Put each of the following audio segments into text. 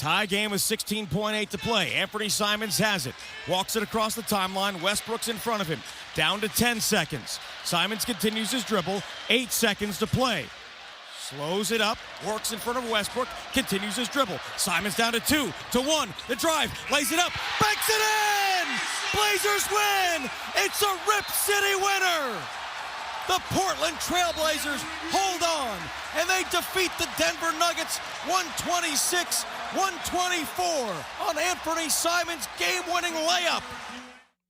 Tie game with 16.8 to play. Anthony Simons has it. Walks it across the timeline. Westbrook's in front of him. Down to 10 seconds. Simons continues his dribble. 8 seconds to play. Slows it up. Works in front of Westbrook. Continues his dribble. Simons down to 2 to 1. The drive. Lays it up. Banks it in! Blazers win! It's a Rip City winner! The Portland Trailblazers hold on, and they defeat the Denver Nuggets 126-124 on Anthony Simons' game-winning layup.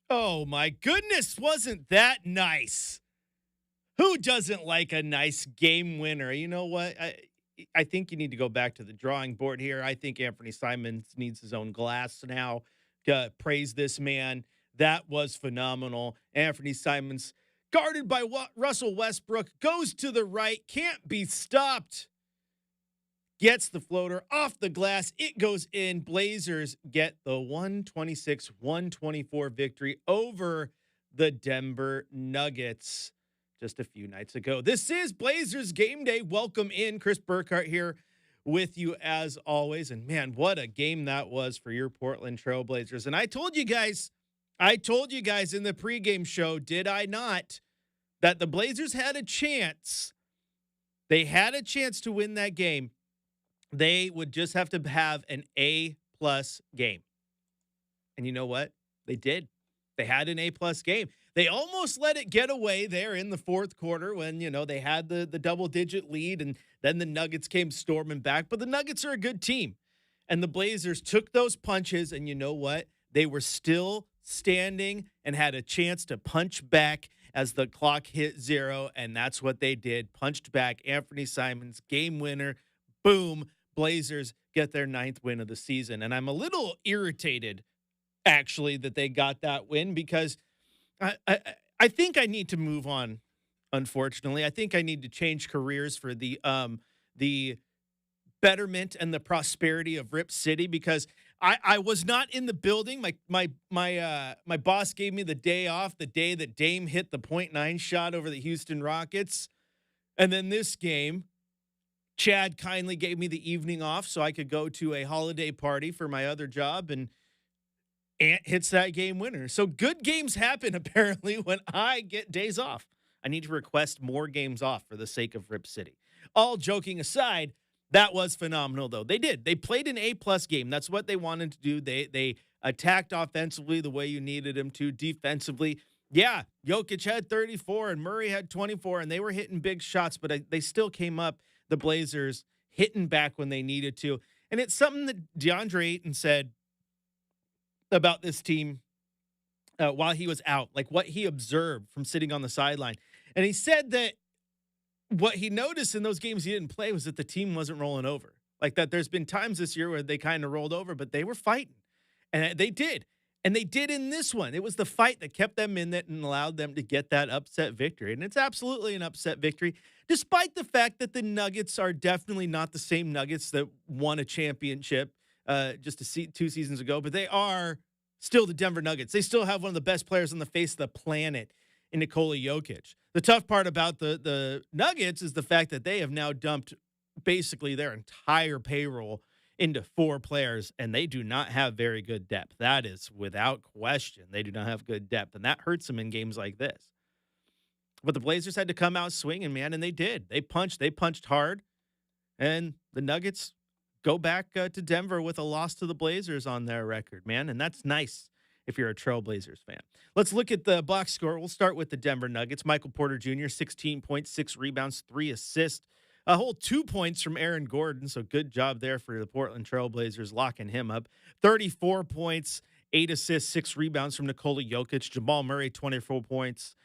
Oh, my goodness, wasn't that nice? Who doesn't like a nice game winner? You know what? I think you need to go back to the drawing board here. I think Anthony Simons needs his own glass now. Praise this man. That was phenomenal. Anthony Simons, guarded by Russell Westbrook, goes to the right, can't be stopped. Gets the floater off the glass. It goes in. Blazers get the 126-124 victory over the Denver Nuggets just a few nights ago. This is Blazers Game Day. Welcome in. Chris Burkhardt here with you as always. And man, what a game that was for your Portland Trailblazers. And I told you guys in the pregame show, did I not, that the Blazers had a chance. They had a chance to win that game. They would just have to have an A-plus game. And you know what? They did. They had an A-plus game. They almost let it get away there in the fourth quarter when, they had the double-digit lead, and then the Nuggets came storming back. But the Nuggets are a good team. And the Blazers took those punches, and you know what? They were still standing and had a chance to punch back as the clock hit 0, and that's what they did. Punched back. Anthony Simons, game winner. Boom. Blazers get their 9th win of the season. And I'm a little irritated, actually, that they got that win because I think I need to move on, unfortunately. I think I need to change careers for the betterment and the prosperity of Rip City because I was not in the building. My boss gave me the day off, the day that Dame hit the .9 shot over the Houston Rockets. And then this game, Chad kindly gave me the evening off so I could go to a holiday party for my other job, and Ant hits that game winner. So good games happen, apparently, when I get days off. I need to request more games off for the sake of Rip City. All joking aside, that was phenomenal, though. They did. They played an A-plus game. That's what they wanted to do. They attacked offensively the way you needed them to. Defensively, yeah, Jokic had 34 and Murray had 24, and they were hitting big shots, but they still came up, the Blazers, hitting back when they needed to. And it's something that DeAndre Ayton said about this team while he was out, like what he observed from sitting on the sideline. And he said that what he noticed in those games he didn't play was that the team wasn't rolling over. Like that there's been times this year where they kind of rolled over, but they were fighting. And they did. And they did in this one. It was the fight that kept them in it and allowed them to get that upset victory. And it's absolutely an upset victory, despite the fact that the Nuggets are definitely not the same Nuggets that won a championship just 2 seasons ago, but they are still the Denver Nuggets. They still have one of the best players on the face of the planet in Nikola Jokic. The tough part about the Nuggets is the fact that they have now dumped basically their entire payroll into 4 players, and they do not have very good depth. That is without question. They do not have good depth, and that hurts them in games like this. But the Blazers had to come out swinging, man, and they did. They punched hard, and the Nuggets go back to Denver with a loss to the Blazers on their record, man, and that's nice if you're a Trailblazers fan. Let's look at the box score. We'll start with the Denver Nuggets. Michael Porter Jr., 16 points, 6 rebounds, 3 assists. A whole 2 points from Aaron Gordon, so good job there for the Portland Trailblazers locking him up. 34 points, 8 assists, 6 rebounds from Nikola Jokic. Jamal Murray, 24 points,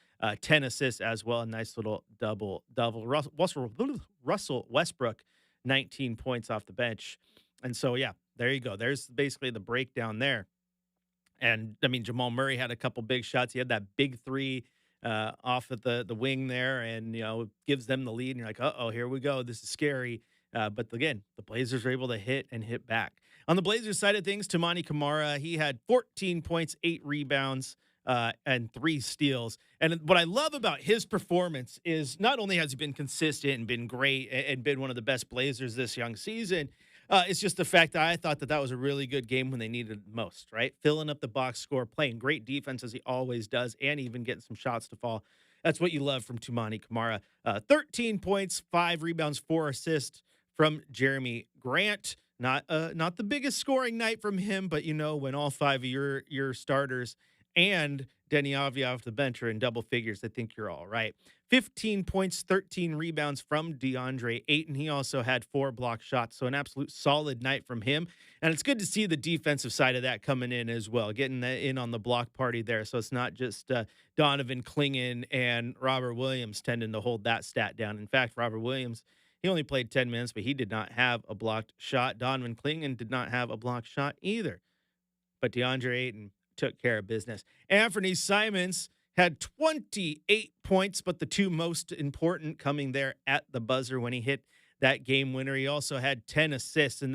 10 assists as well. A nice little double. Russell Westbrook, 19 points off the bench. And so, yeah, there you go. There's basically the breakdown there. And, I mean, Jamal Murray had a couple big shots. He had that big 3 off at the wing there, and gives them the lead. And you're like, uh-oh, here we go. This is scary. But again, the Blazers were able to hit back. On the Blazers side of things, Toumani Camara, he had 14 points, 8 rebounds, and 3 steals. And what I love about his performance is not only has he been consistent and been great and been one of the best Blazers this young season, It's just the fact that I thought that that was a really good game when they needed it most, right? Filling up the box score, playing great defense as he always does, and even getting some shots to fall. That's what you love from Tumani Kamara. 13 points, 5 rebounds, 4 assists from Jeremy Grant. Not the biggest scoring night from him, but when all 5 of your starters and Denny Avdia off the bench are in double figures, I think you're all right. 15 points, 13 rebounds from DeAndre Ayton. He also had 4 block shots, so an absolute solid night from him. And it's good to see the defensive side of that coming in as well, getting in on the block party there. So it's not just Donovan Clingan and Robert Williams tending to hold that stat down. In fact, Robert Williams, he only played 10 minutes, but he did not have a blocked shot. Donovan Clingan did not have a blocked shot either. But DeAndre Ayton took care of business. Anthony Simons had 28 points, but the 2 most important coming there at the buzzer when he hit that game winner. He also had 10 assists, and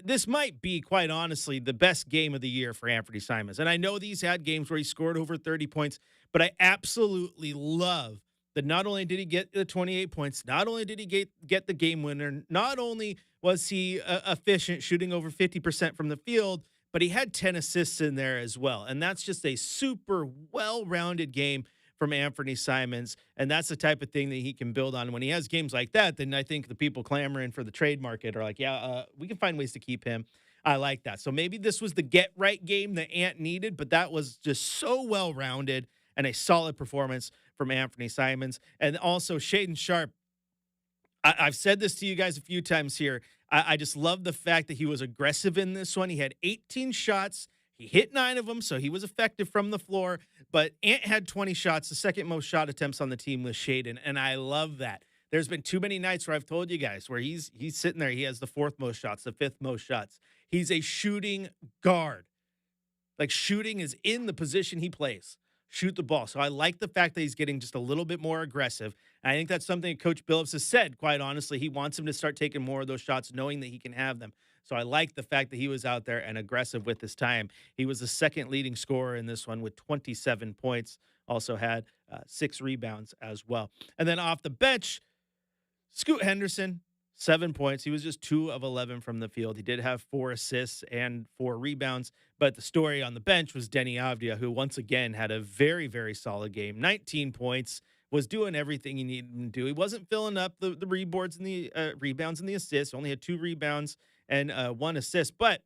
this might be, quite honestly, the best game of the year for Anthony Simons. And I know these had games where he scored over 30 points, but I absolutely love that not only did he get the 28 points, not only did he get the game winner, not only was he efficient, shooting over 50% from the field, but he had 10 assists in there as well. And that's just a super well-rounded game from Anthony Simons. And that's the type of thing that he can build on. When he has games like that, then I think the people clamoring for the trade market are like, we can find ways to keep him. I like that. So maybe this was the get-right game that Ant needed, but that was just so well-rounded and a solid performance from Anthony Simons. And also Shaedon Sharpe, I've said this to you guys a few times here. I just love the fact that he was aggressive in this one. He had 18 shots. He hit 9 of them, so he was effective from the floor. But Ant had 20 shots, the second most shot attempts on the team with Shaedon, and I love that. There's been too many nights where I've told you guys where he's sitting there. He has the 4th most shots, the 5th most shots. He's a shooting guard. Like, shooting is in the position he plays. Shoot the ball. So I like the fact that he's getting just a little bit more aggressive. And I think that's something Coach Billups has said, quite honestly. He wants him to start taking more of those shots, knowing that he can have them. So I like the fact that he was out there and aggressive with his time. He was the second leading scorer in this one with 27 points. Also had 6 rebounds as well. And then off the bench, Scoot Henderson, 7 points. He was just 2 of 11 from the field. He did have 4 assists and 4 rebounds. But the story on the bench was Denny Avdia, who once again had a very, very solid game. 19 points, was doing everything he needed to do. He wasn't filling up the rebounds and the rebounds and the assists. Only had 2 rebounds and 1 assist. But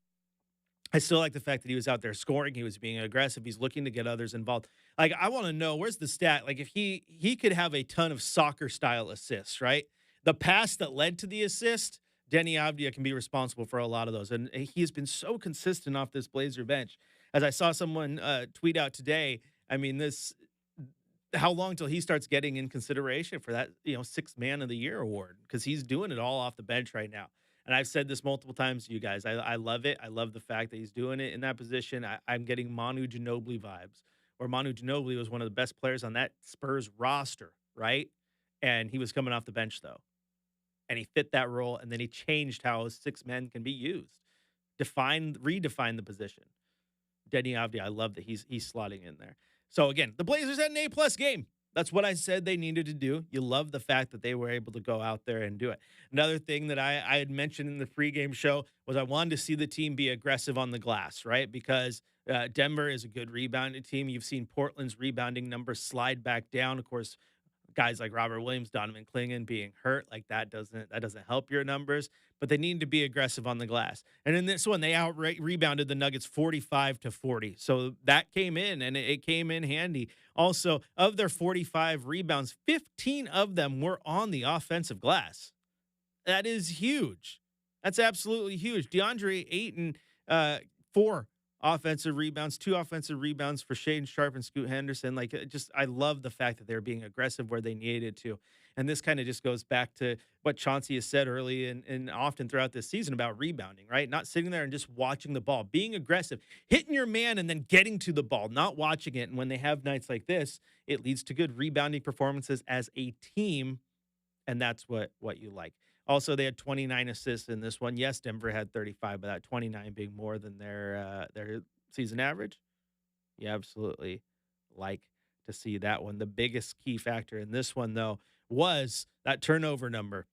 I still like the fact that he was out there scoring. He was being aggressive. He's looking to get others involved. Like, I want to know, where's the stat? Like, if he could have a ton of soccer-style assists, right? The pass that led to the assist, Denny Avdia can be responsible for a lot of those. And he has been so consistent off this Blazer bench. As I saw someone tweet out today, I mean, how long till he starts getting in consideration for that, 6th man of the year award? Because he's doing it all off the bench right now. And I've said this multiple times to you guys. I love it. I love the fact that he's doing it in that position. I'm getting Manu Ginobili vibes, where Manu Ginobili was one of the best players on that Spurs roster, right? And he was coming off the bench, though. And he fit that role, and then he changed how 6 men can be used. Redefine the position. Denny Avdia, I love that he's slotting in there. So again, the Blazers had an A+ game. That's what I said they needed to do. You love the fact that they were able to go out there and do it. Another thing that I had mentioned in the pregame show was I wanted to see the team be aggressive on the glass, right? Because Denver is a good rebounding team. You've seen Portland's rebounding numbers slide back down. Of course, guys like Robert Williams, Donovan Clingan being hurt, like that doesn't help your numbers, but they need to be aggressive on the glass. And in this one, they rebounded the Nuggets 45-40. So that came in, and it came in handy. Also, of their 45 rebounds, 15 of them were on the offensive glass. That is huge. That's absolutely huge. DeAndre Ayton, 4 offensive rebounds, 2 offensive rebounds for Shaedon Sharpe and Scoot Henderson. I love the fact that they're being aggressive where they needed to. And this kind of just goes back to what Chauncey has said early and often throughout this season about rebounding, right? Not sitting there and just watching the ball, being aggressive, hitting your man and then getting to the ball, not watching it. And when they have nights like this, it leads to good rebounding performances as a team. And that's what you like. Also, they had 29 assists in this one. Yes, Denver had 35, but that 29 being more than their season average. You absolutely like to see that one. The biggest key factor in this one, though, was that turnover number.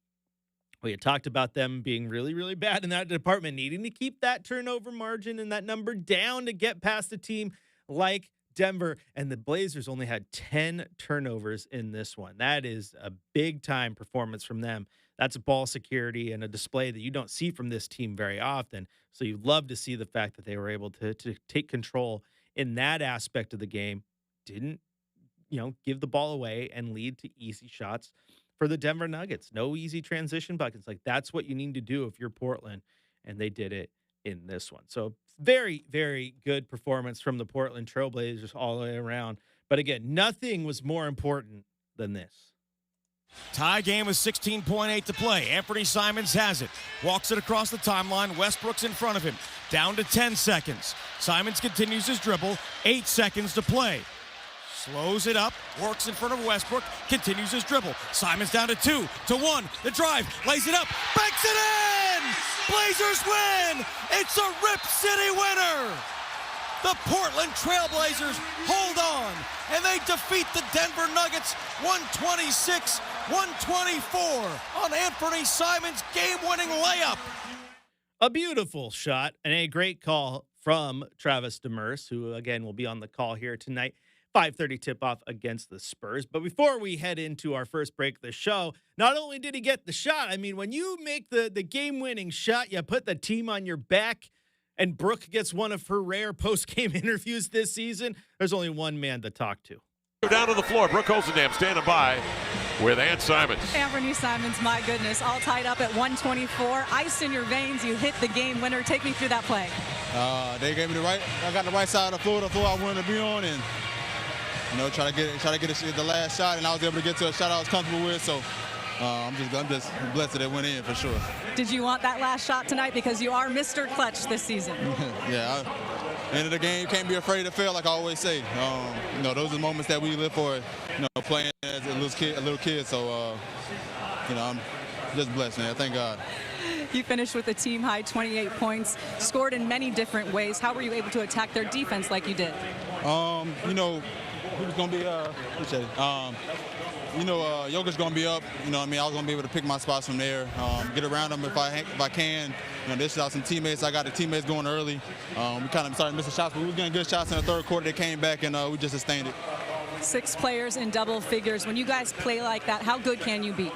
We had talked about them being really, really bad in that department, needing to keep that turnover margin and that number down to get past a team like Denver. And the Blazers only had 10 turnovers in this one. That is a big time performance from them. That's ball security and a display that you don't see from this team very often. So you love to see the fact that they were able to take control in that aspect of the game. Didn't, give the ball away and lead to easy shots for the Denver Nuggets. No easy transition buckets. Like, that's what you need to do if you're Portland, and they did it in this one. So very, very good performance from the Portland Trailblazers all the way around. But again, nothing was more important than this. Tie game with 16.8 to play. Anthony Simons has it. Walks it across the timeline. Westbrook's in front of him. Down to 10 seconds. Simons continues his dribble. 8 seconds to play. Slows it up, works in front of Westbrook, continues his dribble. Simons down to 2, to 1, the drive, lays it up, banks it in! Blazers win! It's a Rip City winner! The Portland Trailblazers hold on, and they defeat the Denver Nuggets 126-124 on Anthony Simons' game-winning layup. A beautiful shot and a great call from Travis Demers, who, again, will be on the call here tonight. 5:30 tip-off against the Spurs. But before we head into our first break of the show, not only did he get the shot, I mean, when you make the game-winning shot, you put the team on your back, and Brooke gets one of her rare post-game interviews this season, there's only one man to talk to. Down to the floor, Brooke Olsendam standing by with Ann Simons. Anthony Simons, my goodness, all tied up at 124. Ice in your veins, you hit the game winner. Take me through that play. They gave me I got the right side of the floor I wanted to be on, and try to get the last shot, and I was able to get to a shot I was comfortable with. So I'm just blessed that it went in for sure. Did you want that last shot tonight because you are Mr. Clutch this season? Yeah. End of the game, you can't be afraid to fail, like I always say. Those are the moments that we live for. Playing as a little kid. So I'm just blessed, man. Thank God. You finished with a team-high 28 points, scored in many different ways. How were you able to attack their defense like you did? Who's going to be, Joker's going to be up. I was going to be able to pick my spots from there, get around them if I can. This out some teammates. I got the teammates going early. We kind of started missing shots, but we were getting good shots in the third quarter. They came back, and we just sustained it. 6 players in double figures. When you guys play like that, how good can you be?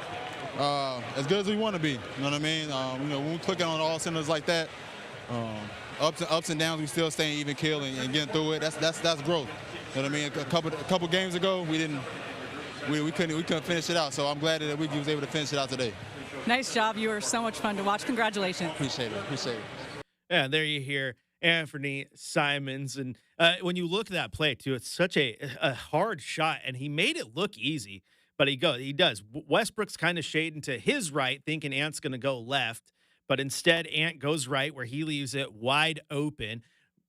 As good as we want to be. You know what I mean? When we're clicking on all cylinders like that, ups and downs, we still staying even keel and getting through it. That's growth. You know what I mean? A couple games ago, we couldn't finish it out. So I'm glad that we was able to finish it out today. Nice job. You were so much fun to watch. Congratulations. Appreciate it. Yeah, there you hear Anthony Simons. And when you look at that play, too, it's such a hard shot, and he made it look easy, but he does. Westbrook's kind of shading to his right, thinking Ant's going to go left, but instead Ant goes right where he leaves it wide open.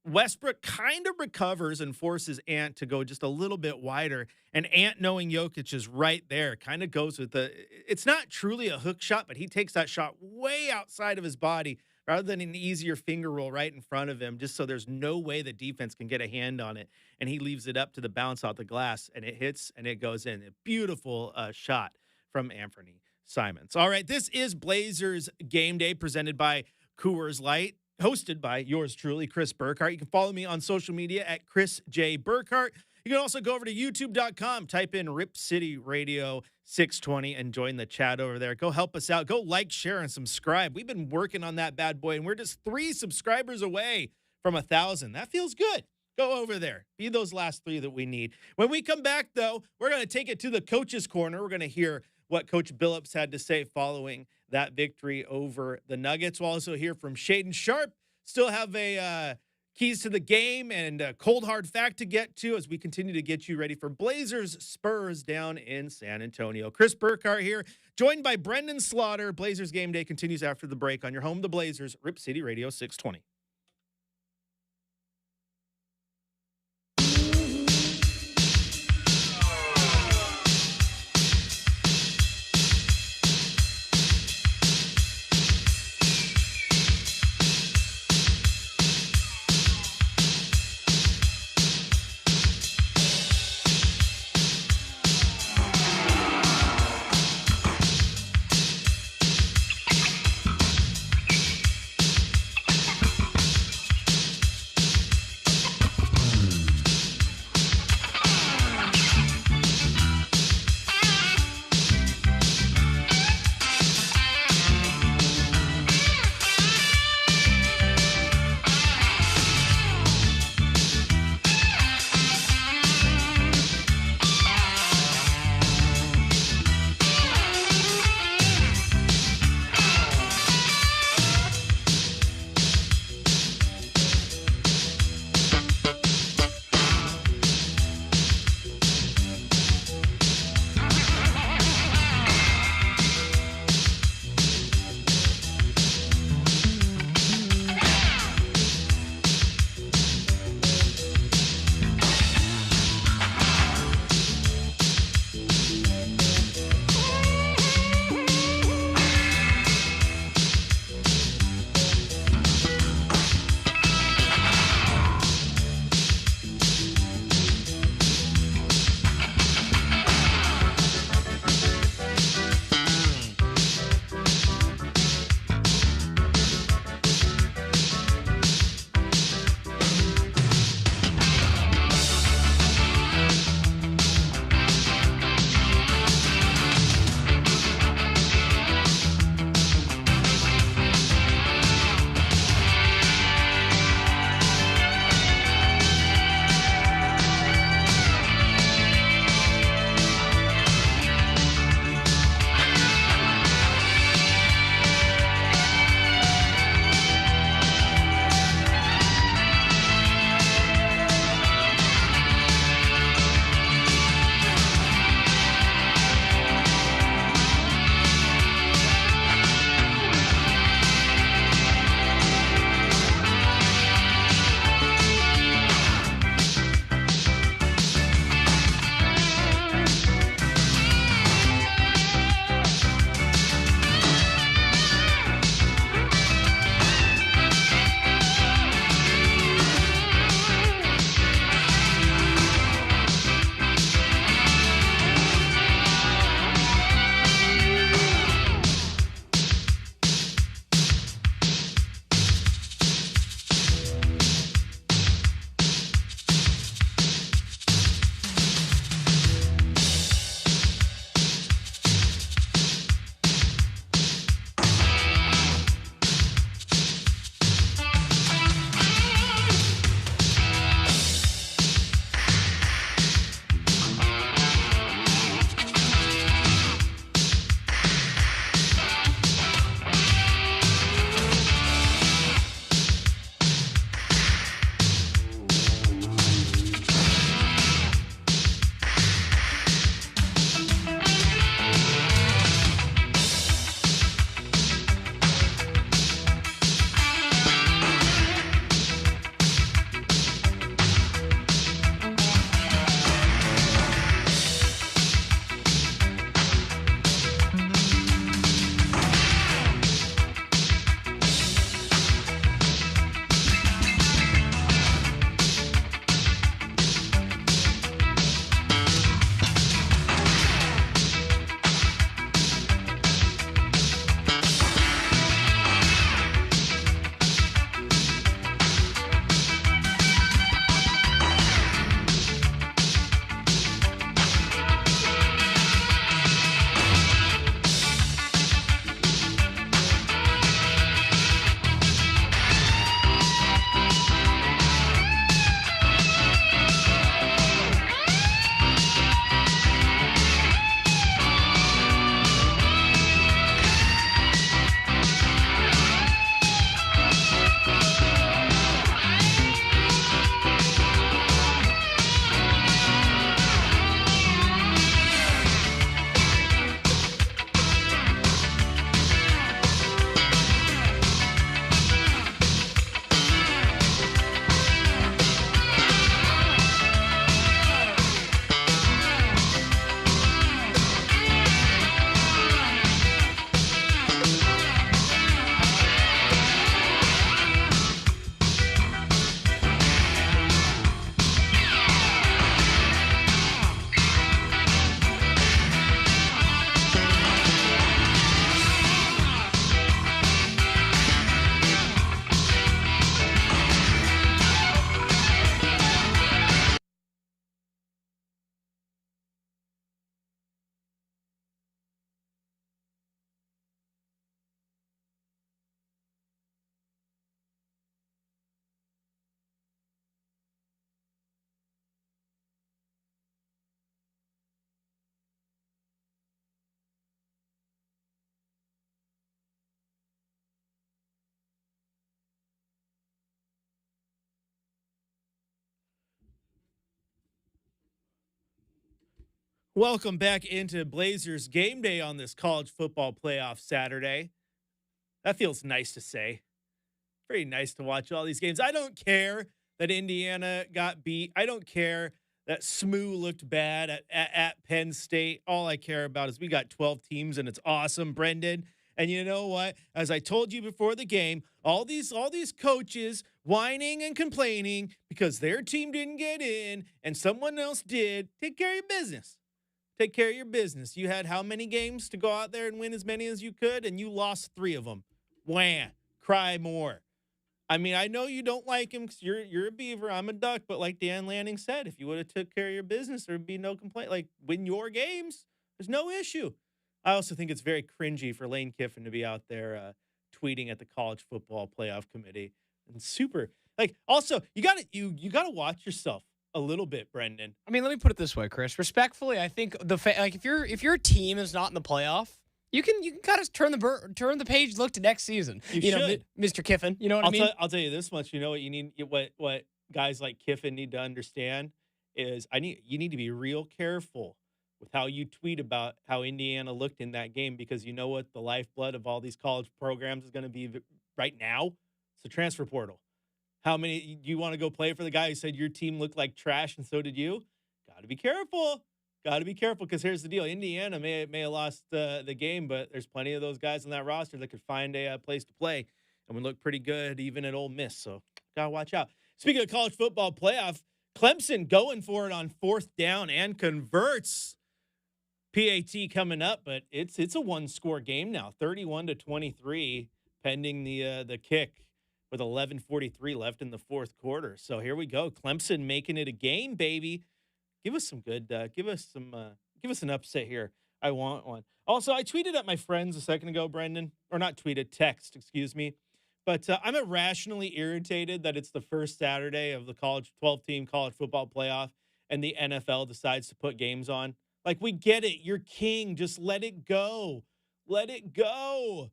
Westbrook kind of recovers and forces Ant to go just a little bit wider, and Ant, knowing Jokic is right there, kind of goes with it's not truly a hook shot, but he takes that shot way outside of his body rather than an easier finger roll right in front of him, just so there's no way the defense can get a hand on it, and he leaves it up to the bounce out the glass, and it hits, and it goes in. A beautiful shot from Anthony Simons. All right, this is Blazers Game Day presented by Coors Light, hosted by yours truly, Chris Burkhardt. You can follow me on social media at Chris J. Burkhardt. You can also go over to youtube.com, type in Rip City Radio 620 and join the chat over there. Go help us out. Go like, share, and subscribe. We've been working on that bad boy, and we're just 3 subscribers away from 1,000. That feels good. Go over there. Be those last 3 that we need. When we come back, though, we're going to take it to the coach's corner. We're going to hear what Coach Billups had to say following that victory over the Nuggets. We'll also hear from Shaden Sharp. Still have a keys to the game and a cold hard fact to get to as we continue to get you ready for Blazers Spurs down in San Antonio. Chris Burkhardt here, joined by Brenden Slaughter. Blazers Game Day continues after the break on your home, the Blazers, Rip City Radio 620. Welcome back into Blazers game day on this college football playoff Saturday. That feels nice to say. Pretty nice to watch all these games. I don't care that Indiana got beat. I don't care that SMU looked bad at Penn State. All I care about is we got 12 teams and it's awesome, Brenden. And you know what? As I told you before the game, all these coaches whining and complaining because their team didn't get in and someone else did. Take care of your business. Take care of your business. You had how many games to go out there and win as many as you could, and you lost 3 of them. Wham! Cry more. I mean, I know you don't like him because you're a Beaver. I'm a Duck. But like Dan Lanning said, if you would have took care of your business, there'd be no complaint. Like, win your games. There's no issue. I also think it's very cringy for Lane Kiffin to be out there tweeting at the college football playoff committee. And super. Like, also, you gotta watch yourself a little bit, Brenden. I mean, let me put it this way, Chris. Respectfully, I think if your team is not in the playoff, you can kind of turn the page, look to next season. You know, Mr. Kiffin. You know what I mean? I'll tell you this much. You know what you need? What guys like Kiffin need to understand is you need to be real careful with how you tweet about how Indiana looked in that game, because you know what the lifeblood of all these college programs is going to be right now. It's the transfer portal. How many you want to go play for the guy who said your team looked like trash and so did you? Got to be careful. Got to be careful, because here's the deal. Indiana may have lost the game, but there's plenty of those guys on that roster that could find a place to play and would look pretty good even at Ole Miss. So got to watch out. Speaking of college football playoff, Clemson going for it on 4th down and converts. PAT coming up, but it's a one-score game now, 31-23, pending the kick with 11:43 left in the 4th quarter. So here we go. Clemson making it a game, baby. Give us some good. Give us an upset here. I want one. Also, I tweeted at my friends a second ago, Brenden, or not tweeted, text, excuse me. But I'm irrationally irritated that it's the first Saturday of the 12-team college football playoff, and the NFL decides to put games on. Like, we get it. You're king. Just let it go. Let it go.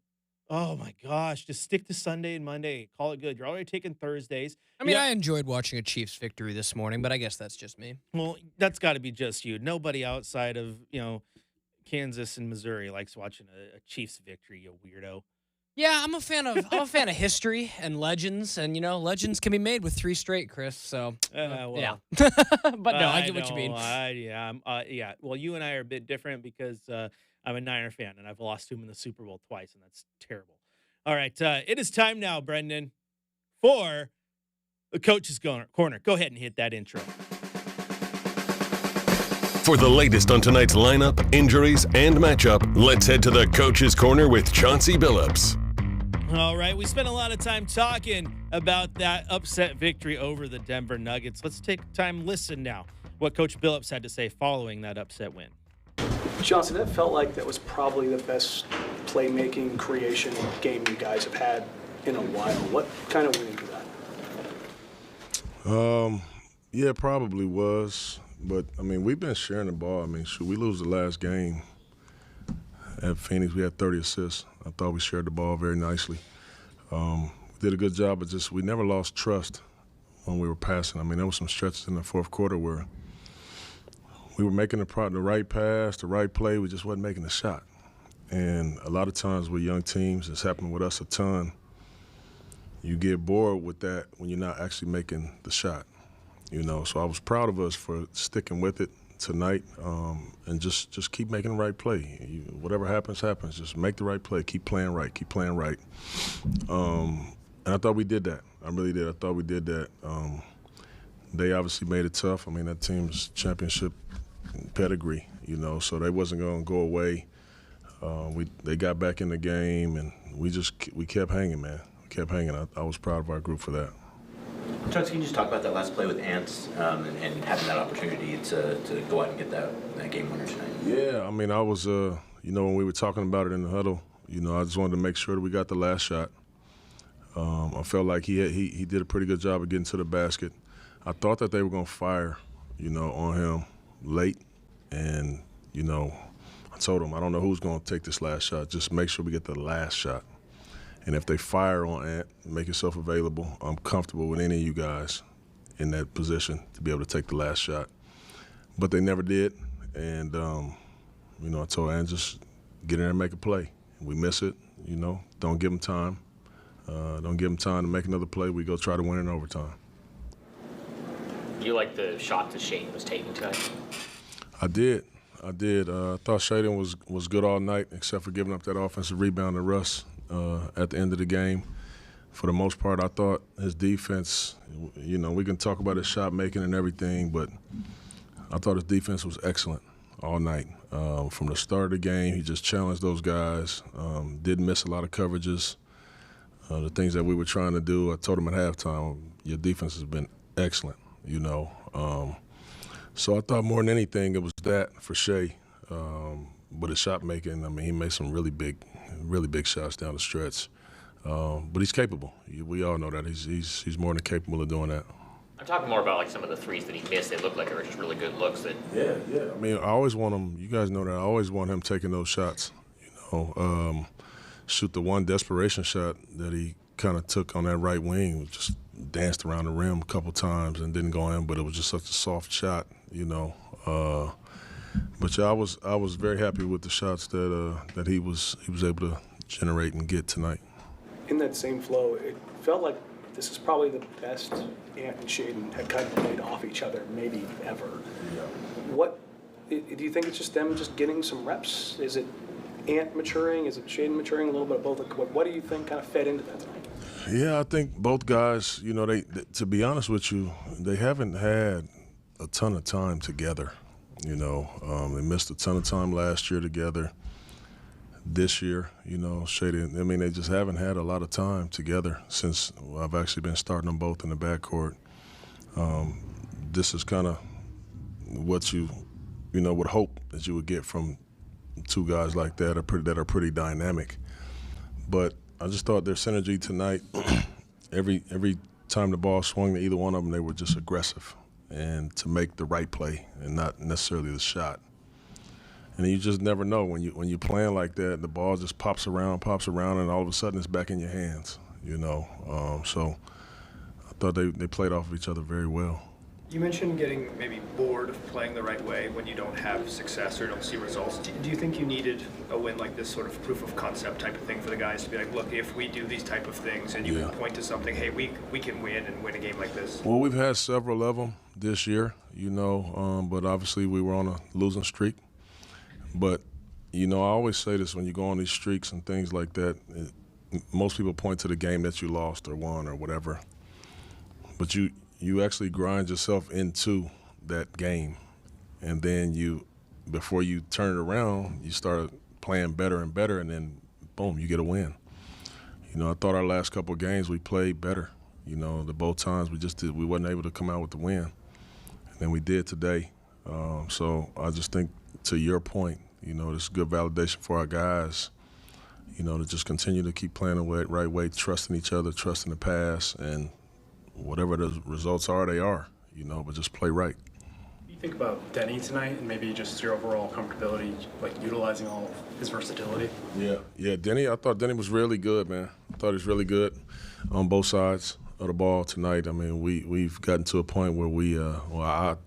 Oh, my gosh. Just stick to Sunday and Monday. Call it good. You're already taking Thursdays. I mean, I enjoyed watching a Chiefs victory this morning, but I guess that's just me. Well, that's got to be just you. Nobody outside of, Kansas and Missouri likes watching a Chiefs victory, you weirdo. Yeah, I'm a fan of history and legends, and legends can be made with 3 straight, Chris. So yeah, but no, I get what you mean. Yeah. Well, you and I are a bit different because I'm a Niner fan and I've lost to him in the Super Bowl twice, and that's terrible. All right, it is time now, Brenden, for the Coach's Corner. Go ahead and hit that intro. For the latest on tonight's lineup, injuries, and matchup, let's head to the Coach's Corner with Chauncey Billups. All right, we spent a lot of time talking about that upset victory over the Denver Nuggets. Let's take time listen now what Coach Billups had to say following that upset win. Johnson, that felt like that was probably the best playmaking creation game you guys have had in a while. What kind of winning was that? Yeah, it probably was. But, I mean, we've been sharing the ball. I mean, should we lose the last game at Phoenix? We had 30 assists. I thought we shared the ball very nicely. We did a good job of we never lost trust when we were passing. I mean, there were some stretches in the 4th quarter where we were making the right pass, the right play. We just wasn't making the shot. And a lot of times with young teams, it's happened with us a ton, you get bored with that when you're not actually making the shot. So I was proud of us for sticking with it tonight, and just keep making the right play. Whatever happens, happens. Just make the right play. Keep playing right. Keep playing right. And I thought we did that. I really did. I thought we did that. They obviously made it tough. I mean, that team's championship pedigree, so they wasn't going to go away. They got back in the game, and we kept hanging, man. We kept hanging. I was proud of our group for that. Chuck, can you just talk about that last play with Ants and having that opportunity to go out and get that game winner tonight? Yeah, I mean, I was, when we were talking about it in the huddle, I just wanted to make sure that we got the last shot. I felt like he did a pretty good job of getting to the basket. I thought that they were going to fire, on him late, and, I told him, I don't know who's going to take this last shot. Just make sure we get the last shot. And if they fire on Ant, make yourself available. I'm comfortable with any of you guys in that position to be able to take the last shot. But they never did, And, I told Ant, just get in there and make a play. We miss it, don't give him time. Don't give him time to make another play. We go try to win in overtime. You like the shot that Shaden was taking tonight? I did. I thought Shaden was good all night, except for giving up that offensive rebound to Russ at the end of the game. For the most part, I thought his defense, we can talk about his shot making and everything, but I thought his defense was excellent all night. From the start of the game, he just challenged those guys, didn't miss a lot of coverages. The things that we were trying to do, I told him at halftime, your defense has been excellent, So I thought more than anything it was that for Shea. But his shot making, he made some really big shots down the stretch. But he's capable. We all know that. He's more than capable of doing that. I'm talking more about like some of the threes that he missed. They looked like they were just really good looks. Yeah. I always want him. You guys know that. I always want him taking those shots. Shoot the one desperation shot that he kind of took on that right wing. Just danced around the rim a couple times and didn't go in, but it was just such a soft shot. But yeah, I was very happy with the shots that he was able to generate and get tonight. In that same flow, it felt like this is probably the best Ant and Shaden had kind of played off each other, maybe ever. Yeah. What do you think? It's just them just getting some reps? Is it Ant maturing? Is it Shaden maturing? A little bit of both. What do you think kind of fed into that tonight? Yeah, I think both guys. They to be honest with you, they haven't had a ton of time together. They missed a ton of time last year together. This year, Shaden, they just haven't had a lot of time together since I've actually been starting them both in the backcourt. This is kind of what you would hope that you would get from two guys like that that are pretty dynamic. But I just thought their synergy tonight, every time the ball swung to either one of them, they were just aggressive and to make the right play and not necessarily the shot. And you just never know when you're playing like that, the ball just pops around, and all of a sudden it's back in your hands. So I thought they played off of each other very well. You mentioned getting maybe bored of playing the right way when you don't have success or don't see results. Do you think you needed a win like this, sort of proof of concept type of thing for the guys to be like, look, if we do these type of things and you can point to something, hey, we can win and win a game like this? Well, we've had several of them this year, but obviously we were on a losing streak. But, I always say this when you go on these streaks and things like that, most people point to the game that you lost or won or whatever. But you actually grind yourself into that game. And then before you turn it around, you start playing better and better, and then, boom, you get a win. I thought our last couple of games we played better. The both times we wasn't able to come out with the win. And then we did today. So I just think, to your point, this is good validation for our guys, to just continue to keep playing the right way, trusting each other, trusting the pass, and whatever the results are, they are, but just play right. You think about Denny tonight and maybe just your overall comfortability, like utilizing all of his versatility? Yeah, Denny, I thought Denny was really good, man. I thought he was really good on both sides of the ball tonight. We've gotten to a point where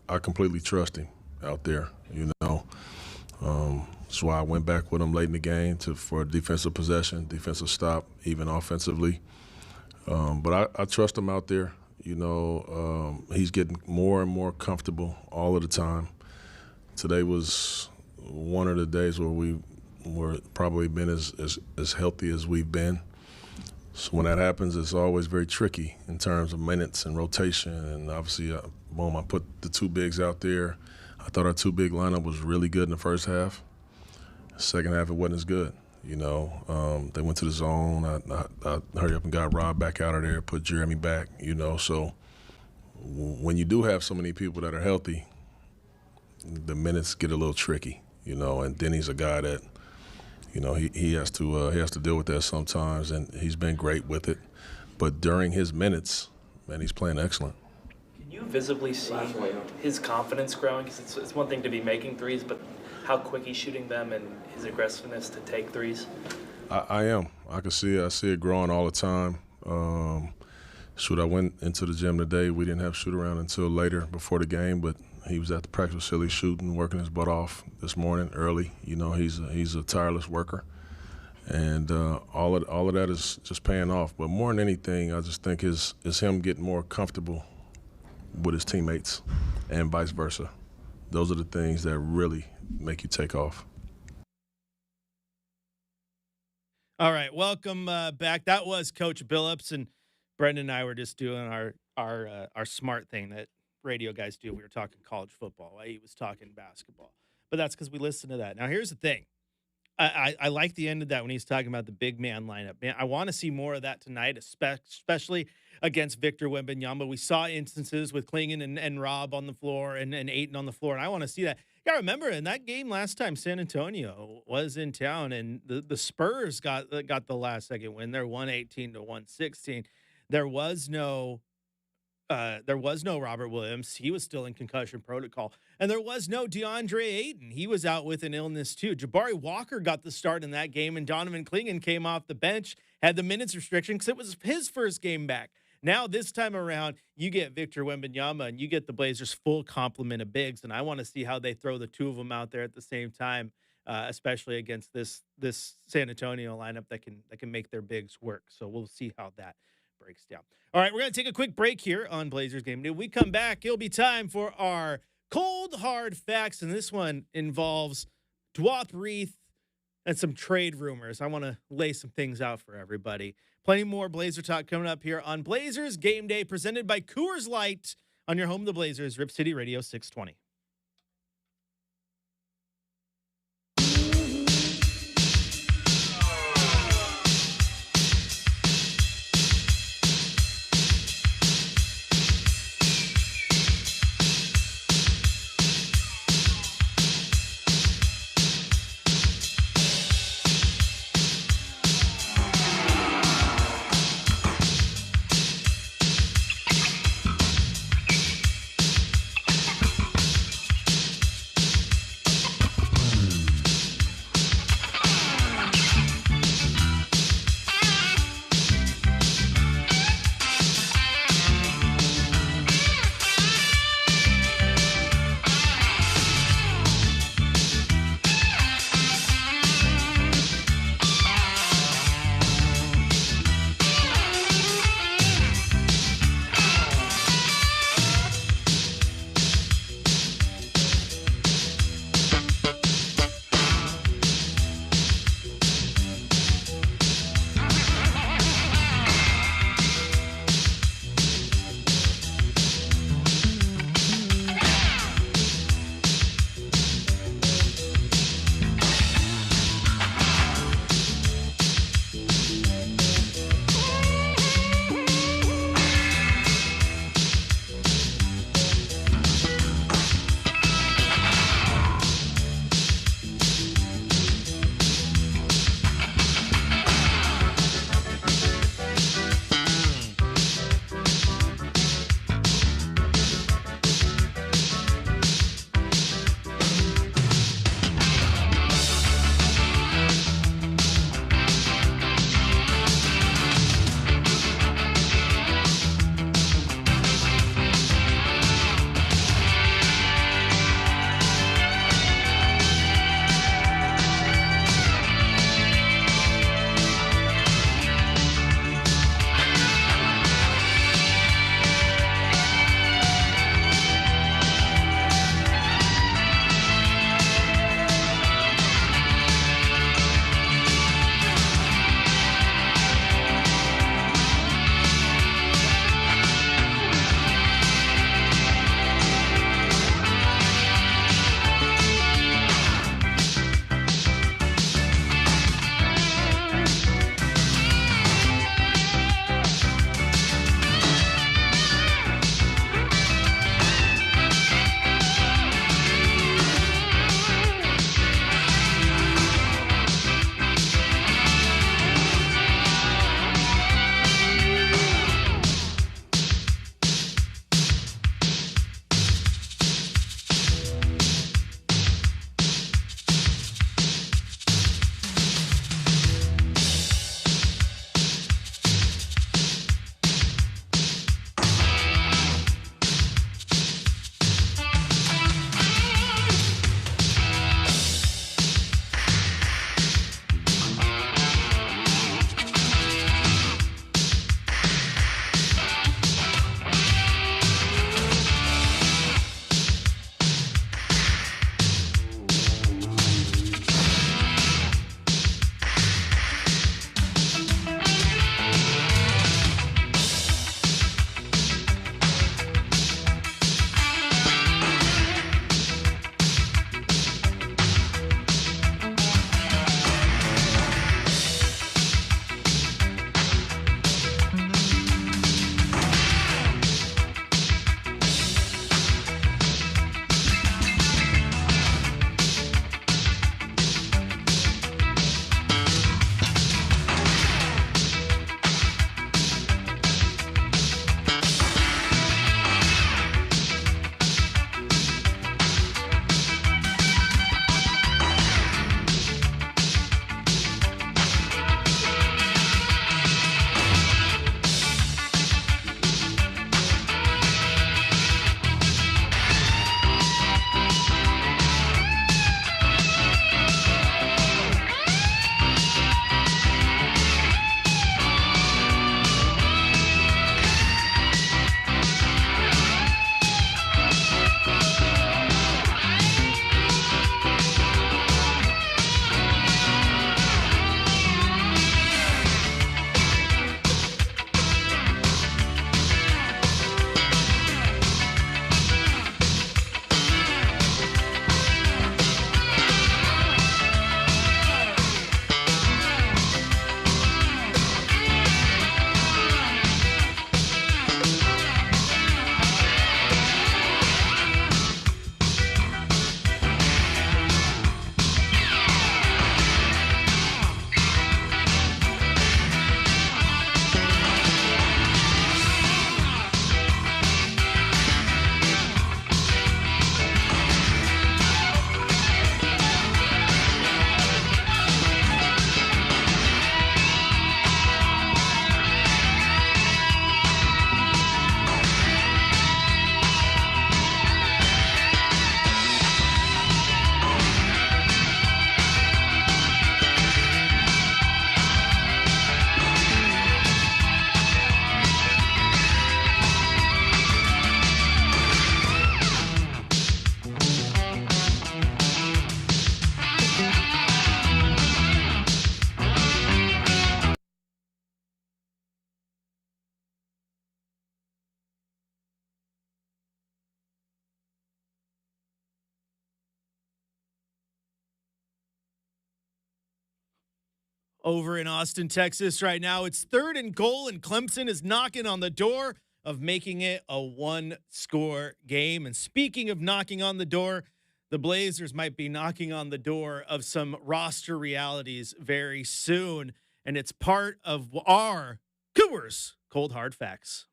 I completely trust him out there, That's why I went back with him late in the game for a defensive possession, defensive stop, even offensively. But I trust him out there. He's getting more and more comfortable all of the time. Today was one of the days where we were probably been as healthy as we've been. So when that happens, it's always very tricky in terms of minutes and rotation. And obviously, I put the two bigs out there. I thought our two big lineup was really good in the first half. Second half, it wasn't as good. They went to the zone. I hurried up and got Rob back out of there, put Jeremy back, So when you do have so many people that are healthy, the minutes get a little tricky, And Denny's a guy that, he has to deal with that sometimes, and he's been great with it. But during his minutes, man, he's playing excellent. Can you visibly see his confidence growing? Because it's one thing to be making threes, but how quick he's shooting them and his aggressiveness to take threes? I am. I can see it. I see it growing all the time. I went into the gym today. We didn't have shoot around until later before the game, but He was at the practice facility shooting, working his butt off this morning early. You know, he's a tireless worker, and all of that is just paying off. But more than anything, I just think is him getting more comfortable with his teammates, and vice versa. Those are the things that really make you take off. All right, welcome back. That was Coach Billups, and Brenden and I were just doing our smart thing that radio guys do. We were talking college football while he was talking basketball, but that's because we listen to that. Now, here's the thing. I like the end of that when he's talking about the big man lineup. Man, I want to see more of that tonight, especially against Victor Wembanyama. We saw instances with Klingon and Rob on the floor and Ayton on the floor, and I want to see that. Yeah, remember in that game last time San Antonio was in town, and the Spurs got the last second win. They're 118-116. There was no Robert Williams. He was still in concussion protocol. And there was no DeAndre Ayton. He was out with an illness too. Jabari Walker got the start in that game, and Donovan Klingon came off the bench, had the minutes restriction because it was his first game back. Now, this time around, you get Victor Wembanyama, and you get the Blazers' full complement of bigs, and I want to see how they throw the two of them out there at the same time, especially against this San Antonio lineup that can make their bigs work. So we'll see how that breaks down. All right, we're going to take a quick break here on Blazers Game Day. When we come back, it'll be time for our cold, hard facts, and this one involves Dwath Reith and some trade rumors. I want to lay some things out for everybody. Plenty more Blazer talk coming up here on Blazers Game Day, presented by Coors Light on your home of the Blazers, Rip City Radio 620. over in Austin, Texas right now. It's 3rd and goal, and Clemson is knocking on the door of making it a 1-score game. And speaking of knocking on the door, the Blazers might be knocking on the door of some roster realities very soon. And it's part of our Coors Cold Hard Facts.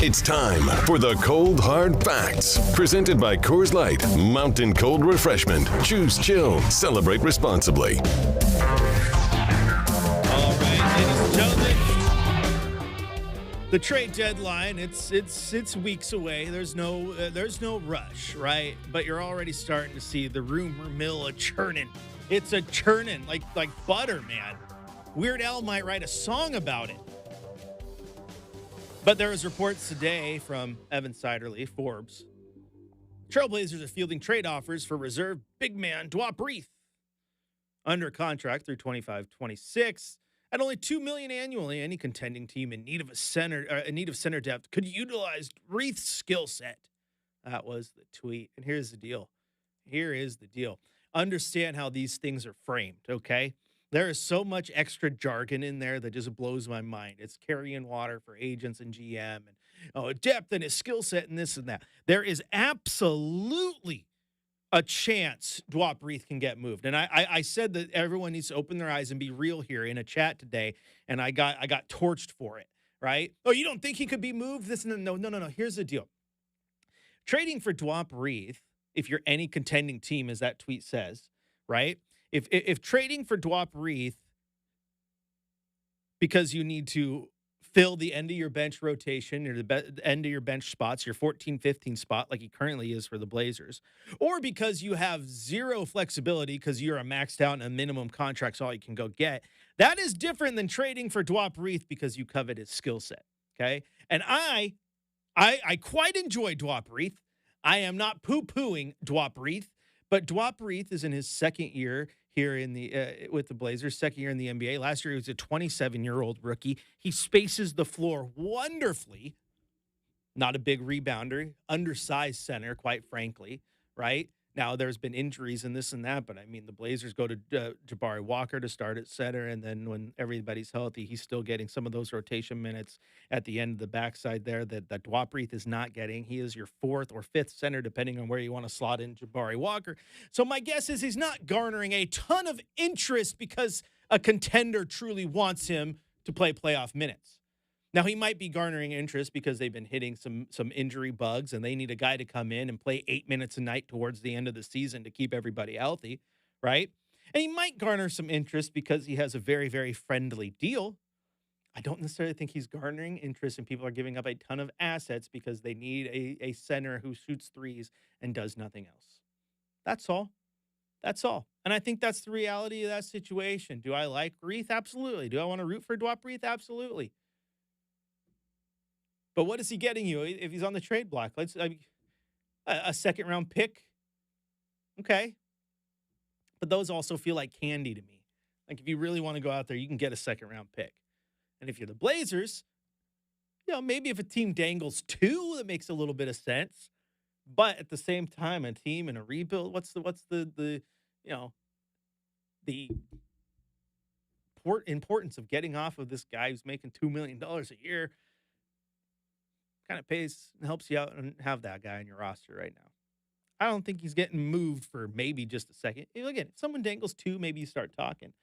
It's time for the Cold Hard Facts, presented by Coors Light, Mountain Cold Refreshment. Choose chill, celebrate responsibly. All right, ladies and gentlemen, the trade deadline, it's weeks away. There's no rush, right? But you're already starting to see the rumor mill a churning. It's a churning like butter, man. Weird Al might write a song about it. But there was reports today from Evan Siderly, Forbes. Trailblazers are fielding trade offers for reserve big man Dwap Reith, under contract through 25-26 at only $2 million annually. Any contending team in need of center depth could utilize Reith's skill set. That was the tweet. And here's the deal. Understand how these things are framed, okay? There is so much extra jargon in there that just blows my mind. It's carrying water for agents and GM and depth and his skill set and this and that. There is absolutely a chance Dwap Reith can get moved. And I said that everyone needs to open their eyes and be real here in a chat today, and I got torched for it, right? Oh, you don't think he could be moved? No. Here's the deal. Trading for Dwap Reith, if you're any contending team, as that tweet says, right? If trading for Dwap Reith because you need to fill the end of your bench rotation or the end of your bench spots, your 14-15 spot like he currently is for the Blazers, or because you have zero flexibility because you're a maxed out and a minimum contract's all you can go get, that is different than trading for Dwap Reith because you covet his skill set, okay? And I quite enjoy Dwap Reith. I am not poo-pooing Dwap Reith, but Dwap Reith is in his second year here in the with the Blazers, second year in the NBA. Last year, he was a 27-year-old rookie. He spaces the floor wonderfully. Not a big rebounder, undersized center, quite frankly, right? Now, there's been injuries and this and that, but I mean, the Blazers go to Jabari Walker to start at center, and then when everybody's healthy, he's still getting some of those rotation minutes at the end of the backside there that Dwap Reith is not getting. He is your 4th or 5th center, depending on where you want to slot in Jabari Walker. So my guess is he's not garnering a ton of interest because a contender truly wants him to play playoff minutes. Now, he might be garnering interest because they've been hitting some injury bugs and they need a guy to come in and play 8 minutes a night towards the end of the season to keep everybody healthy, right? And he might garner some interest because he has a very, very friendly deal. I don't necessarily think he's garnering interest and people are giving up a ton of assets because they need a center who shoots threes and does nothing else. That's all. And I think that's the reality of that situation. Do I like Reith? Absolutely. Do I want to root for Dwap Reith? Absolutely. But what is he getting you if he's on the trade block? A second-round pick? Okay. But those also feel like candy to me. Like, if you really want to go out there, you can get a second-round pick. And if you're the Blazers, maybe if a team dangles 2, that makes a little bit of sense. But at the same time, a team in a rebuild, what's the importance of getting off of this guy who's making $2 million a year? Kind of pays and helps you out and have that guy on your roster right now. I don't think he's getting moved for maybe just a second. Again, if someone dangles 2, maybe you start talking.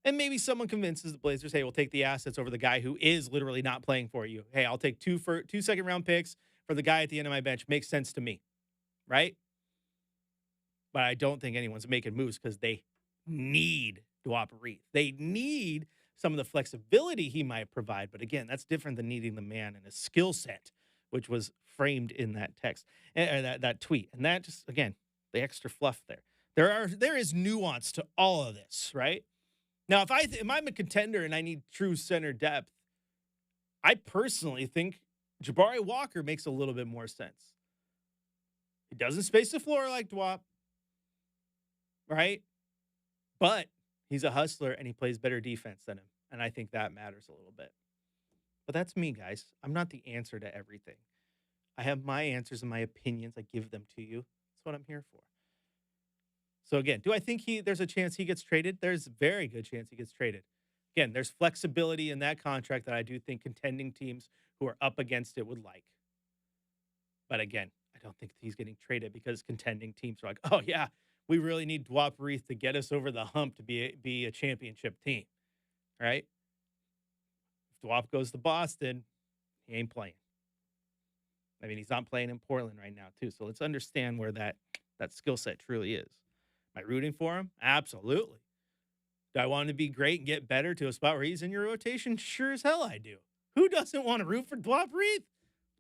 And maybe someone convinces the Blazers, hey, we'll take the assets over the guy who is literally not playing for you. Hey, I'll take 2 second-round picks for the guy at the end of my bench. Makes sense to me, right? But I don't think anyone's making moves because they need Dwap Reith. They need some of the flexibility he might provide. But again, that's different than needing the man and a skill set, which was framed in that text, that tweet. And that just, again, the extra fluff there. There is nuance to all of this, right? Now, if I'm a contender and I need true center depth, I personally think Jabari Walker makes a little bit more sense. He doesn't space the floor like Dwap, right? But he's a hustler, and he plays better defense than him. And I think that matters a little bit. But that's me, guys. I'm not the answer to everything. I have my answers and my opinions. I give them to you. That's what I'm here for. So again, do I think there's a chance he gets traded? There's a very good chance he gets traded. Again, there's flexibility in that contract that I do think contending teams who are up against it would like. But again, I don't think he's getting traded because contending teams are like, oh yeah, we really need Dwop Reith to get us over the hump to be a championship team, right? If Dwop goes to Boston, he ain't playing. I mean, he's not playing in Portland right now too. So let's understand where that skill set truly is. Am I rooting for him? Absolutely. Do I want him to be great and get better to a spot where he's in your rotation? Sure as hell I do. Who doesn't want to root for Dwop Reith?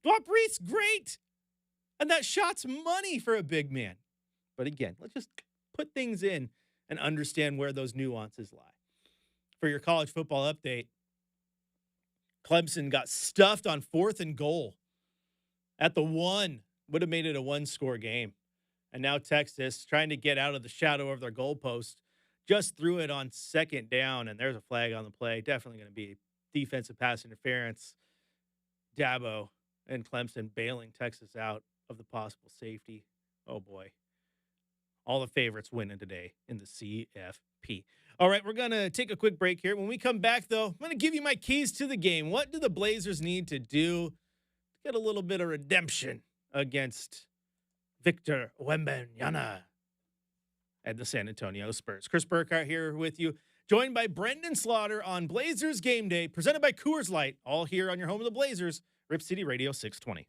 Dwop Reith's great. And that shot's money for a big man. But again, let's just put things in and understand where those nuances lie. For your college football update, Clemson got stuffed on 4th and goal at the 1. Would have made it a 1-score game. And now Texas, trying to get out of the shadow of their goalpost, just threw it on 2nd down, and there's a flag on the play. Definitely going to be defensive pass interference. Dabo and Clemson bailing Texas out of the possible safety. Oh, boy. All the favorites winning today in the CFP. All right, we're going to take a quick break here. When we come back, though, I'm going to give you my keys to the game. What do the Blazers need to do to get a little bit of redemption against Victor Wembanyama and the San Antonio Spurs? Chris Burkhardt here with you, joined by Brenden Slaughter on Blazers Game Day, presented by Coors Light, all here on your home of the Blazers, Rip City Radio 620.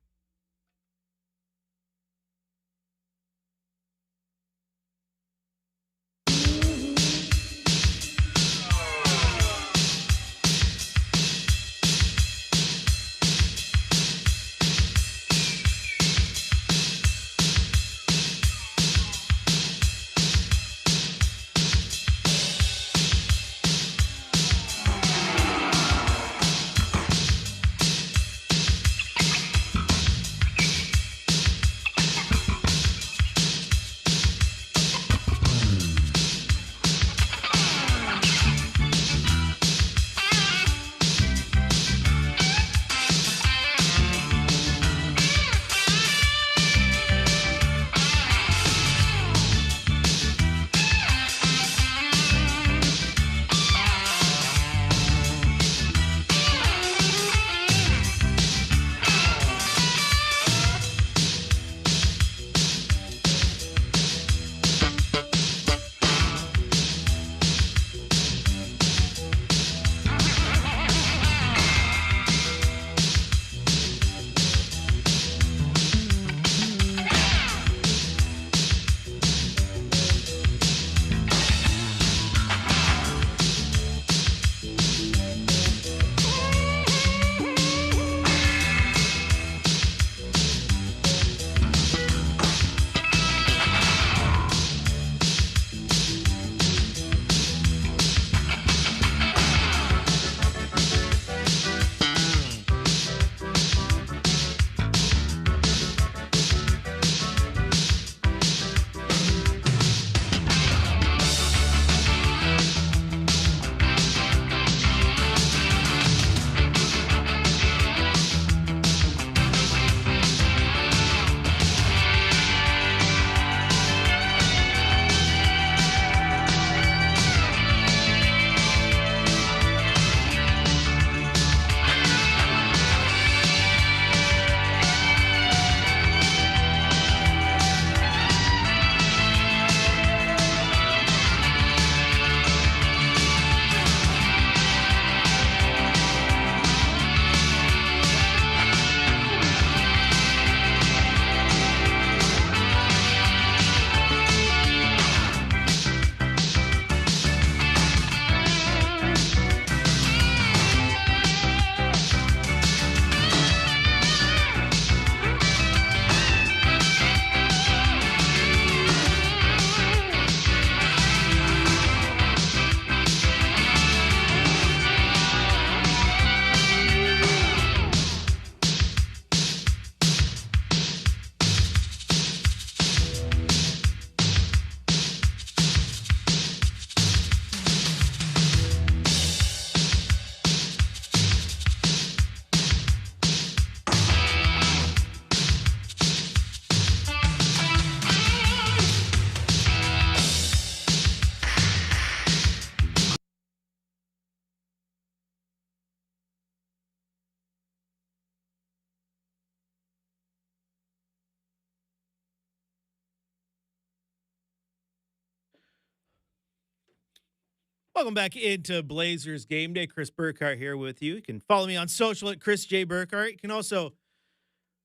Welcome back into Blazers Game Day. Chris Burkhardt here with you. You can follow me on social at Chris J. Burkhardt. You can also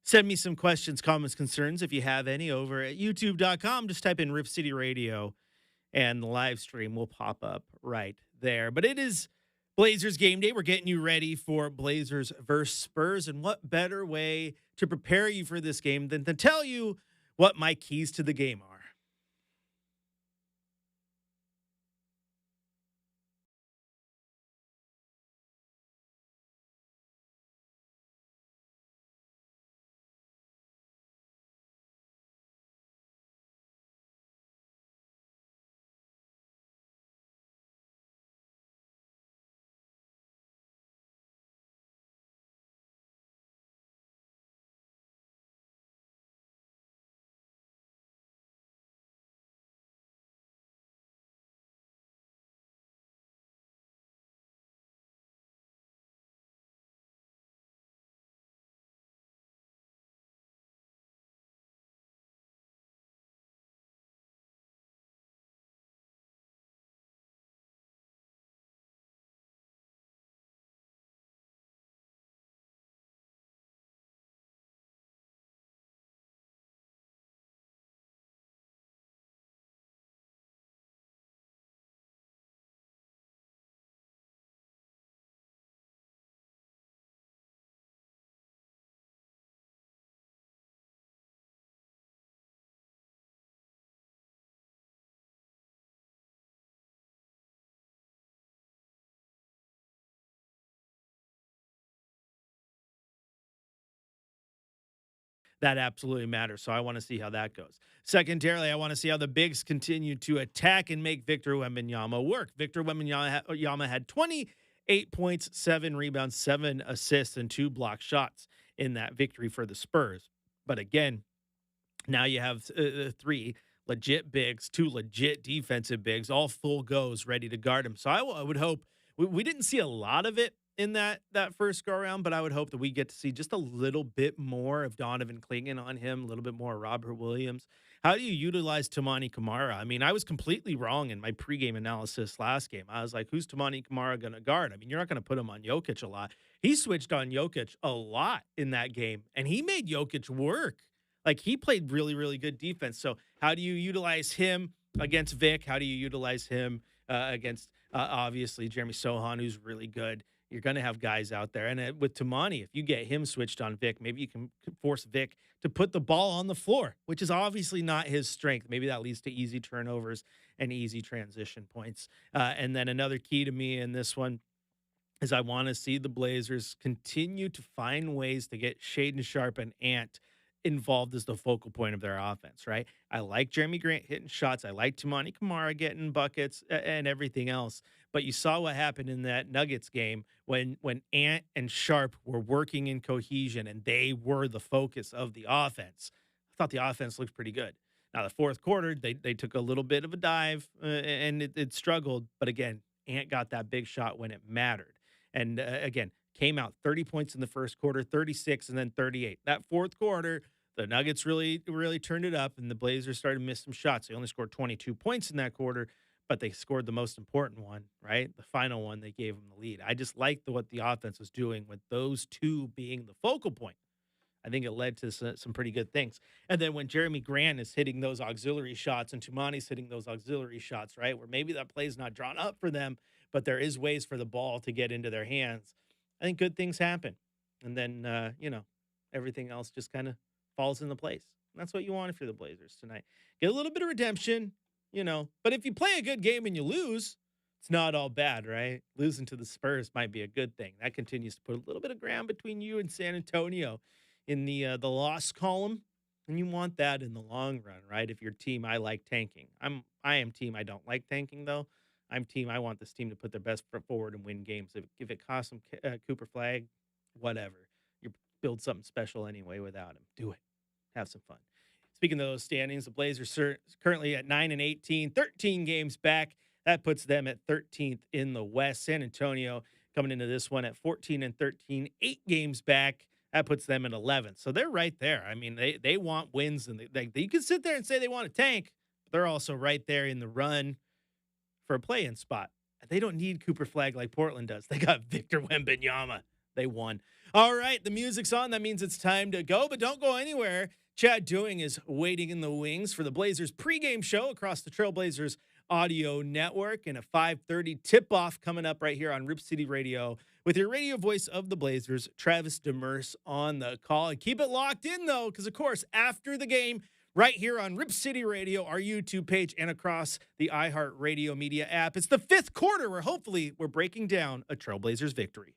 send me some questions, comments, concerns if you have any over at youtube.com. Just type in Rip City Radio and the live stream will pop up right there. But it is Blazers Game Day. We're getting you ready for Blazers versus Spurs. And what better way to prepare you for this game than to tell you what my keys to the game are? That absolutely matters. So I want to see how that goes. Secondarily, I want to see how the bigs continue to attack and make Victor Wembanyama work. Victor Wembanyama had 28 points, 7 rebounds, 7 assists, and 2 block shots in that victory for the Spurs. But again, now you have 3 legit bigs, 2 legit defensive bigs, all full goes, ready to guard him. So I would hope we didn't see a lot of it in that first go around, but I would hope that we get to see just a little bit more of Donovan Clingan on him, a little bit more Robert Williams. How do you utilize Tamani Kamara? I mean, I was completely wrong in my pregame analysis last game. I was like, who's Tamani Kamara going to guard? I mean, you're not going to put him on Jokic a lot. He switched on Jokic a lot in that game, and he made Jokic work. Like, he played really, really good defense. So how do you utilize him against Vic? How do you utilize him against, obviously, Jeremy Sohan, who's really good? You're going to have guys out there. And with Tamani, if you get him switched on Vic, maybe you can force Vic to put the ball on the floor, which is obviously not his strength. Maybe that leads to easy turnovers and easy transition points. And then another key to me in this one is I want to see the Blazers continue to find ways to get Shaedon Sharpe and Ant involved as the focal point of their offense, right? I like Jeremy Grant hitting shots. I like Tamani Kamara getting buckets and everything else. But you saw what happened in that Nuggets game when Ant and Sharpe were working in cohesion and they were the focus of the offense. I thought the offense looked pretty good. Now, the fourth quarter, they took a little bit of a dive and it struggled. But again, Ant got that big shot when it mattered. And again, came out 30 points in the first quarter, 36, and then 38. That fourth quarter, the Nuggets really, really turned it up, and the Blazers started to miss some shots. They only scored 22 points in that quarter, but they scored the most important one, right? The final one, they gave them the lead. I just liked what the offense was doing with those two being the focal point. I think it led to some pretty good things. And then when Jeremy Grant is hitting those auxiliary shots and Tumani's hitting those auxiliary shots, right, where maybe that play is not drawn up for them, but there is ways for the ball to get into their hands, I think good things happen. And then, everything else just kind of falls into place. And that's what you want if you're the Blazers tonight. Get a little bit of redemption, but if you play a good game and you lose, it's not all bad, right? Losing to the Spurs might be a good thing. That continues to put a little bit of ground between you and San Antonio in the loss column. And you want that in the long run, right? If your team, I like tanking. I am team I don't like tanking, though. I'm team I want this team to put their best foot forward and win games. If it costs them Cooper Flag, whatever. You build something special anyway without him. Do it. Have some fun. Speaking of those standings, the Blazers are currently at 9-18, 13 games back. That puts them at 13th in the West. San Antonio coming into this one at 14-13, 8 games back. That puts them at 11th. So they're right there. I mean, they want wins, and you can sit there and say they want to tank, but they're also right there in the run for a play-in spot. They don't need Cooper Flag like Portland does. They got Victor Wembanyama. They won. All right, the music's on. That means it's time to go, but don't go anywhere. Chad Doing is waiting in the wings for the Blazers pregame show across the Trailblazers audio network, and a 5:30 tip-off coming up right here on Rip City Radio with your radio voice of the Blazers, Travis Demers, on the call. And keep it locked in, though, because, of course, after the game, right here on Rip City Radio, our YouTube page, and across the iHeartRadio media app, it's the fifth quarter where hopefully we're breaking down a Trailblazers victory.